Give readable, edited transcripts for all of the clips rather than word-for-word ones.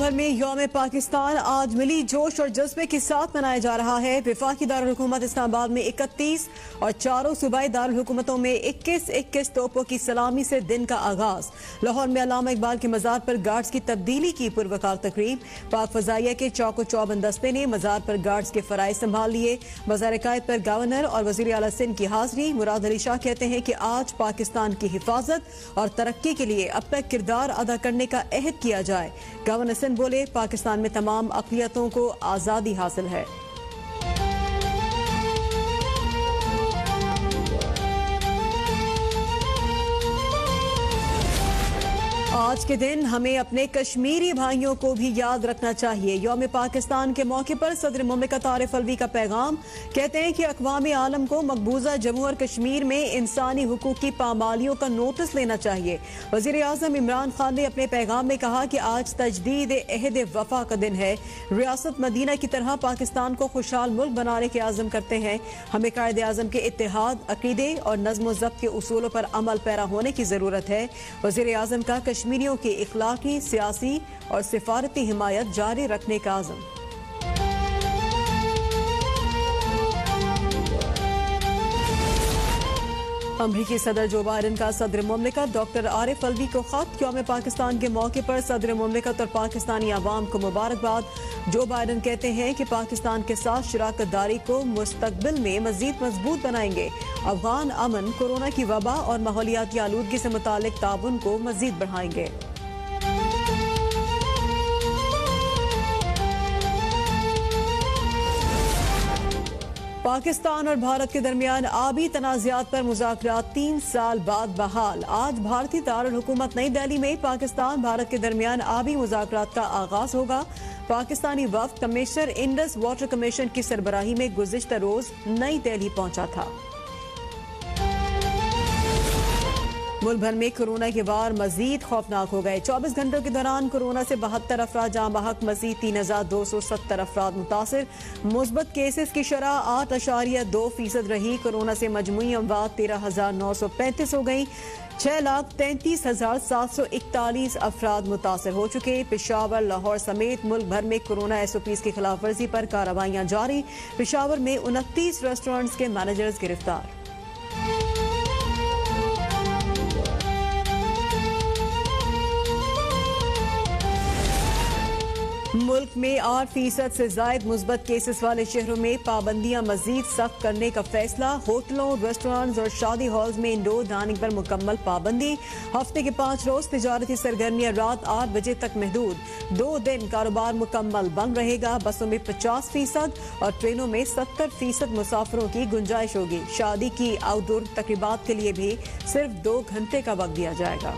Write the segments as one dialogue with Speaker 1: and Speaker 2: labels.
Speaker 1: मुल्क भर में यौम पाकिस्तान आज मिली जोश और जज्बे के साथ मनाया जा रहा है। वफाकी दारुल हुकूमत इस्लामाबाद में 31 और चारों सूबाई दारुल हुकूमतों में 21-21 तोपों की सलामी से दिन का आगाज। लाहौर में अल्लामा इकबाल के मजार पर गार्ड्स की तब्दीली की पुरवकार तकरीब। पाक फजाइया के चौको चौबंद दस्ते ने मजार पर गार्ड्स के फराइज संभाल लिए। मजार कायद पर गवर्नर और वजीर आला सिंध की हाजिरी। मुराद अली शाह कहते हैं कि आज पाकिस्तान की हिफाजत और तरक्की के लिए अपना किरदार अदा करने का अहद किया जाए। गवर्नर सिंध बोले, पाकिस्तान में तमाम अक़लियतों को आज़ादी हासिल है। आज के दिन हमें अपने कश्मीरी भाइयों को भी याद रखना चाहिए। यौम पाकिस्तान के मौके पर सदर मुमलिकत आरिफ अलवी का पैगाम। कहते हैं कि अक़वाम आलम को मकबूजा जम्मू और कश्मीर में इंसानी हुकूक की पामालियों का नोटिस लेना चाहिए। वज़ीर आज़म इमरान खान ने अपने पैगाम में कहा कि आज तजदीद अहद वफा का दिन है। रियासत मदीना की तरह पाकिस्तान को खुशहाल मुल्क बनाने के आज़म करते हैं। हमें कायदे आज़म के इत्तेहाद, अक़ीदे और नज़्म व ज़ब्त के उसूलों पर अमल पैरा होने की ज़रूरत है। वज़ीर आज़म का कश्मीरियों की इखलाकी, सियासी और सिफारती हिमायत जारी रखने का आज़म। अमरीकी सदर जो बाइडन का सदर मुमलिकत डॉक्टर आरिफ अलवी को खत। यौम पाकिस्तान के मौके पर सदर मुमलिकत और पाकिस्तानी आवाम को मुबारकबाद। जो बाइडन कहते हैं कि पाकिस्तान के साथ शराकत दारी को मुस्तकबिल में मजीद मजबूत बनाएंगे। अफगान अमन, कोरोना की वबा और माहौलियाती आलूदगी से मुतालिक ताउन को मजीद बढ़ाएंगे। पाकिस्तान और भारत के दरमियान आबी तनाज़ात पर मुज़ाकरात 3 साल बाद बहाल। आज भारतीय दारुल हुकूमत नई दिल्ली में पाकिस्तान भारत के दरमियान आबी मुज़ाकरात का आगाज होगा। पाकिस्तानी वफ़द कमिश्नर इंडस वाटर कमीशन की सरबराही में गुज़िश्ता रोज नई दिल्ली पहुंचा था। मुल्क भर में कोरोना के वार मजीद खौफनाक हो गए। 24 घंटों के दौरान कोरोना से 72 अफराद जहां बहक, मजीद 3270 अफराद मुतासिर। मुस्बत केसेस की शरह 8.2% रही। कोरोना से मजमूई अमवात 13,935 हो गई। 6,33,741 अफराद मुतासर हो चुके। पेशावर, लाहौर समेत मुल्क भर में कोरोना SOPs की खिलाफ वर्जी पर कार्रवाइयां जारी। पेशावर में 29 रेस्टोरेंट्स के मैनेजर्स गिरफ्तार। मुल्क में 8% से ज्यादा मुस्बत केसेस वाले शहरों में पाबंदियां मजीद सख्त करने का फैसला। होटलों, रेस्टोरेंट्स और शादी हॉल्स में इंडोर डाइनिंग पर मुकम्मल पाबंदी। हफ्ते के 5 रोज तिजारती सरगर्मियां रात 8 बजे तक महदूद। 2 दिन कारोबार मुकम्मल बंद रहेगा। बसों में 50% और ट्रेनों में 70% मुसाफिरों की गुंजाइश होगी। शादी की आउटडोर तकरीबात के लिए भी सिर्फ 2 घंटे का वक्त दिया जाएगा।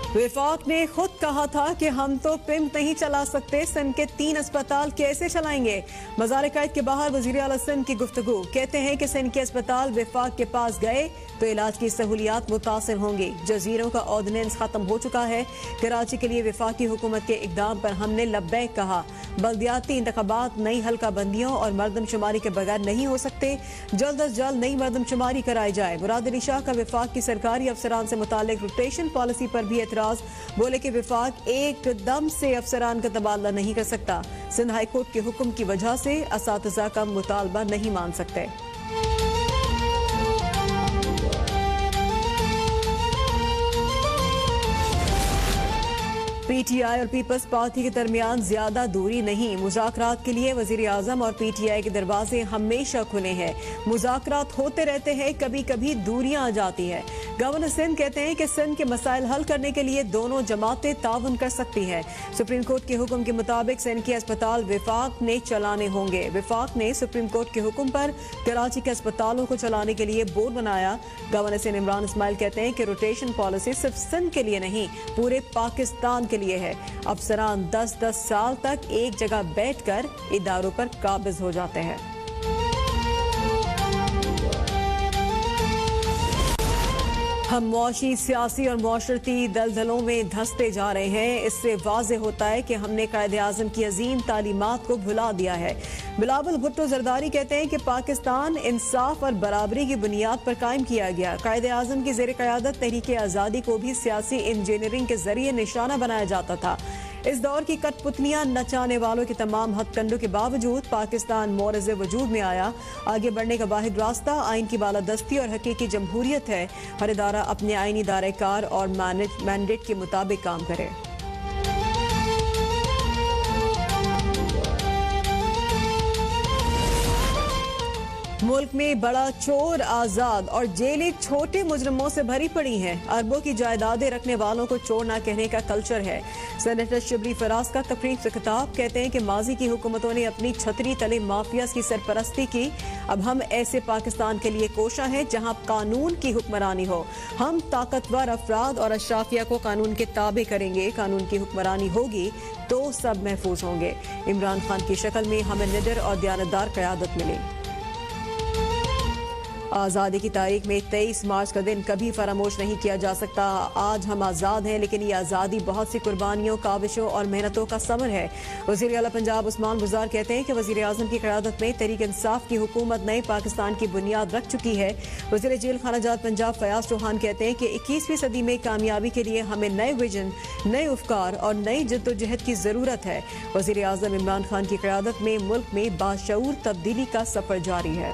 Speaker 1: वफाक ने खुद कहा था कि हम तो पिम्प नहीं चला सकते, सिंध के 3 अस्पताल कैसे चलाएंगे। मजार कायद के बाहर वजीर आला सिंध की गुफ्तगू। कहते हैं कि सिंध के अस्पताल वफाक के पास गए तो इलाज की सहूलियात मुतासिर होंगी। जजीरों का ऑर्डिनेंस खत्म हो चुका है। कराची के लिए वफाकी हुकूमत के इकदाम पर हमने लब्बैक कहा। बल्दियाती इंतखाबात नई हल्का बंदियों और मरदमशुमारी के बगैर नहीं हो सकते। जल्द अज जल्द नई मरदमशुमारी कराई जाए। मुराद अली शाह का वफाक की सरकारी अफसरान से मुतालिक रोटेशन पॉलिसी पर भी एतराज। बोले कि वफाक एकदम से अफसरान का तबादला नहीं कर सकता। सिंध हाई कोर्ट के हुक्म की वजह से असातिज़ा का मुतालबा नहीं मान सकते। PTI और पीपल्स पार्टी के दरमियान ज्यादा दूरी नहीं। मुज़ाकरात के लिए वजीर आजम और PTI के दरवाजे हमेशा खुले हैं। मुज़ाकरात होते रहते हैं, कभी कभी दूरियां आ जाती हैं। गवर्नर सिंध कहते हैं कि सिंध के मसाइल हल करने के लिए दोनों जमातें ताउन कर सकती हैं। सुप्रीम कोर्ट के हुक्म के मुताबिक सिंध के अस्पताल वफाक ने चलाने होंगे। वफाक ने सुप्रीम कोर्ट के हुक्म पर कराची के अस्पतालों को चलाने के लिए बोर्ड बनाया। गवर्नर सिंध इमरान इस्माइल कहते हैं कि रोटेशन पॉलिसी सिर्फ सिंध के लिए नहीं, पूरे पाकिस्तान के लिए है। अफसरान 10-10 साल तक एक जगह बैठकर इदारों पर काबिज हो जाते हैं। हम मुआशी, सियासी और मुआशरती दलदलों में धंसते जा रहे हैं। इससे वाज़ेह होता है कि हमने कायदे-आज़म की अजीम तालीमात को भुला दिया है। बिलावल भुट्टो जरदारी कहते हैं कि पाकिस्तान इंसाफ और बराबरी की बुनियाद पर कायम किया गया। कायदे-आज़म की ज़ेर क़यादत तहरीक आज़ादी को भी सियासी इंजीनियरिंग के जरिए निशाना बनाया जाता था। इस दौर की कठपुतलियां नचाने वालों के तमाम हथकंडों के बावजूद पाकिस्तान मोरज़े वजूद में आया। आगे बढ़ने का वाहिद रास्ता आइन की बालादस्ती और हकीकी जमहूरियत है। हर इदारा अपने आइनी दायरेकार और मैंडेट के मुताबिक काम करे। मुल्क में बड़ा चोर आजाद और जेलें छोटे मुजरिमों से भरी पड़ी हैं। अरबों की जायदादें रखने वालों को चोर ना कहने का कल्चर है। सेनेटर शिबली फराज का तकरीब से खिताब, कहते हैं कि माजी की हुकूमतों ने अपनी छतरी तले माफियाज की सरपरस्ती की। अब हम ऐसे पाकिस्तान के लिए कोशा हैं जहां कानून की हुक्मरानी हो। हम ताकतवर अफराद और अशराफिया को कानून के ताबे करेंगे। कानून की हुक्मरानी होगी तो सब महफूज होंगे। इमरान खान की शक्ल में हमें निडर और दयानतदार क़यादत मिली। आज़ादी की तारीख में 23 मार्च का दिन कभी फरामोश नहीं किया जा सकता। आज हम आज़ाद हैं, लेकिन ये आज़ादी बहुत सी कुर्बानियों, काविशों और मेहनतों का समर है। वज़ीर आला पंजाब उस्मान बुज़ार कहते हैं कि वज़ीर आज़म की क़यादत में तहरीक इंसाफ की हुकूमत नए पाकिस्तान की बुनियाद रख चुकी है। वज़ीर जेल खाना जात पंजाब फयाज चौहान कहते हैं कि 21वीं सदी में कामयाबी के लिए हमें नए विजन, नए अफकार और नई जद्दोजहद की ज़रूरत है। वज़ीर आज़म इमरान खान की क़यादत में मुल्क में बाशऊर तब्दीली का सफ़र जारी है।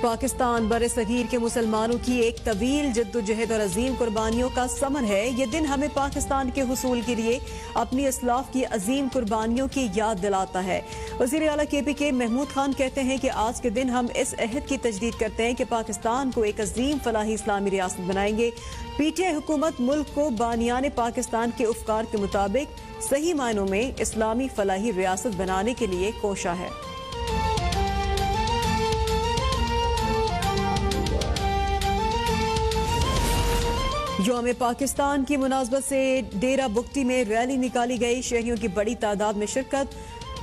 Speaker 1: पाकिस्तान बरे-सगीर के मुसलमानों की एक तवील जद्दोजहद और अजीम कुर्बानियों का समर है। ये दिन हमें पाकिस्तान के हुसूल के लिए अपनी इस्लाफ की अजीम कुर्बानियों की याद दिलाता है। वज़ीर आला KPK महमूद खान कहते हैं कि आज के दिन हम इस अहद की तजदीद करते हैं कि पाकिस्तान को एक अजीम फलाही इस्लामी रियासत बनाएंगे। PTI हुकूमत मुल्क को बानियान पाकिस्तान के उफ़कार के मुताबिक सही मायनों में इस्लामी फलाही रियासत बनाने के लिए कोशा है। यौम पाकिस्तान की मुनासबत से डेरा बुगटी में रैली निकाली गई। शहरियों की बड़ी तादाद में शिरकत।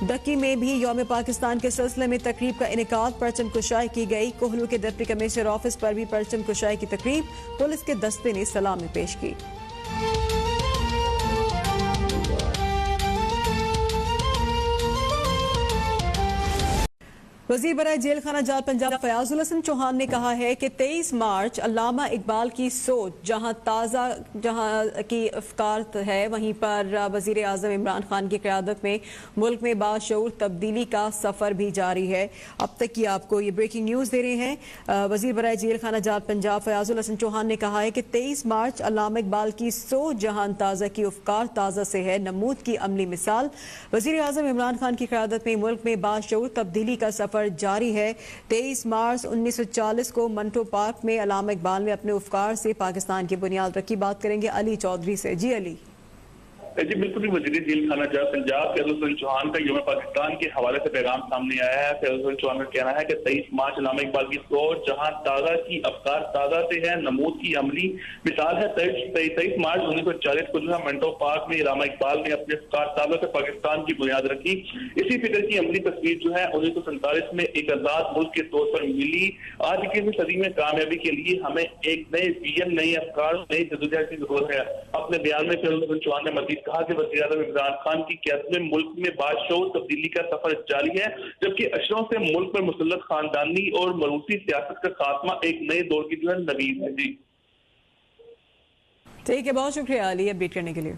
Speaker 1: डक्की में भी यौम पाकिस्तान के सिलसिले में तकरीब का इनेकाद, परचम कुशाई की गई। कोहलू के डिप्टी कमिश्नर ऑफिस पर भी परचम कुशाई की तकरीब, पुलिस के दस्ते ने सलामी पेश की। वज़ीर बराए जेल खाना जात पंजाब फयाजुल हसन चौहान ने कहा है कि 23 मार्च अल्लामा इकबाल की सोच जहां की अफकार है, वहीं पर वज़ीर आज़म इमरान खान की क़यादत में मुल्क में बाशऊर तब्दीली का सफ़र भी जारी है। अब तक की आपको ये ब्रेकिंग न्यूज़ दे रहे हैं। वज़ीर बराए जेल खाना जात पंजाब फयाजुल हसन चौहान ने कहा है कि 23 मार्च अल्लामा इकबाल की सोच जहां ताज़ा की अफकार ताज़ा से है, नमूद की अमली मिसाल। वज़ीर आज़म इमरान खान की क़यादत में मुल्क में बाशऊर तब्दीली का सफ़र जारी है। 23 मार्च 1940 को मंटो पार्क में अल्लामा इकबाल ने अपने उफ़कार से पाकिस्तान की बुनियाद रखी। बात करेंगे अली चौधरी से। जी अली।
Speaker 2: जी बिल्कुल, वज़ीर जेल खाना जात पंजाब फयाजुल हसन चौहान का यौम पाकिस्तान के हवाले से पैगाम सामने आया है। फयाजुल हसन चौहान का कहना है कि 23 मार्च अल्लामा इकबाल की सोच जहां ताज़ा की अफकार ताज़ा से है, नमूद की अमली मिसाल है। 23 मार्च 1940 को जो है मंटो पार्क में अल्लामा इकबाल ने अपने अफकार ताज़ा से पाकिस्तान की बुनियाद रखी। इसी फिक्र की अमली तस्वीर जो है 1947 में एक आजाद मुल्क के तौर पर मिली। आज की सदी में कामयाबी के लिए हमें एक नए विजन, नए अफकार, नई जद्दोजहद की जरूरत है। अपने बयान में फयाजुल हसन चौहान ने मजीद कहा कि वज़ीर आज़म इमरान खान की क़यादत में मुल्क में बाशऊर तब्दीली का सफर जारी है, जबकि अशरों से मुल्क पर मुसल्लत खानदानी और मरूसी सियासत का खात्मा एक नए दौर की जो है नवीद है। जी
Speaker 1: ठीक है, बहुत शुक्रिया अली अपडेट करने के लिए।